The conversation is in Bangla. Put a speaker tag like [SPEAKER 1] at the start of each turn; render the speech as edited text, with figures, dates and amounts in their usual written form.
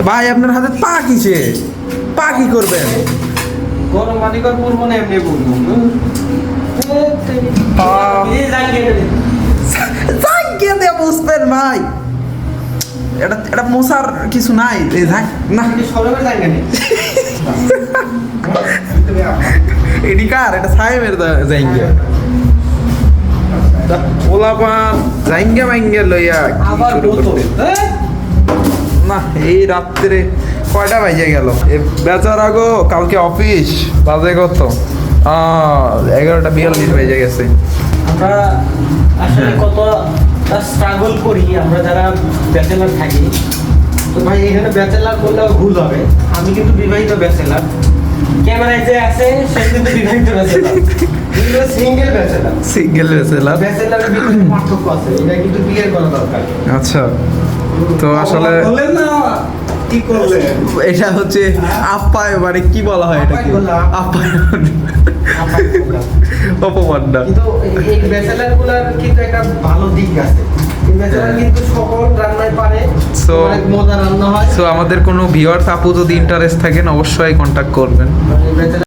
[SPEAKER 1] ভাই আপনার হাতে পা কিসে? পা কি করবেন?
[SPEAKER 2] গরম পানি কর পড়বো না এমনি বলবো।
[SPEAKER 1] জায়গা দিয়ে বুঝবেন ভাই। এটা মশার কিছু নাই এই না
[SPEAKER 2] সরবের জায়গা নেই।
[SPEAKER 1] এডি কার এটা সাহেবের জায়গা ওলাপান জায়গা মাইঙ্গা লইয়া কি
[SPEAKER 2] আবার
[SPEAKER 1] শুরু
[SPEAKER 2] বোতল।
[SPEAKER 1] করতে? না এই রাত্রে কয়টা বাজে গেল? বেচারা গো কালকে অফিস বাজে কত 11:42 বেজে গেছে।
[SPEAKER 2] আমরা আসলে কত স্ট্রাগল করি আমরা যারা ব্যাচেলার থাকি। তো ভাই এখানে ব্যাচেলার বললেও ভুল হবে, আমি কিন্তু বিবাহিত ব্যাচেলার। ক্যামেরায় যে আছে সে কিন্তু বিবাহিত ব্যাচেলার, কিন্তু সিঙ্গেল ব্যাচেলার।
[SPEAKER 1] সিঙ্গেল ব্যাচেলার
[SPEAKER 2] ব্যাচেলারের ভিতরে পার্থক্য আছে, এটা কিন্তু বিয়ের করা দরকার।
[SPEAKER 1] আচ্ছা তো আসলে
[SPEAKER 2] বললেন না কি করলে?
[SPEAKER 1] এটা হচ্ছে আপ্যায় মানে কি বলা হয় এটাকে?
[SPEAKER 2] আপ্যায়ন বললাম।
[SPEAKER 1] আপ্যায়ন অপমানটা।
[SPEAKER 2] কিন্তু এই ব্যাচেলার গুলার কিন্তু একটা ভালো দিক আছে। এই ব্যাচেলার কিন্তু সকল রান্নায় পারে,
[SPEAKER 1] So-
[SPEAKER 2] অনেক মজা রান্না হয়।
[SPEAKER 1] সো আমাদের কোনো ভিউয়ার্স আপু যদি ইন্টারেস্ট থাকেন অবশ্যই কন্টাক্ট করবেন।
[SPEAKER 2] ব্যাচেলার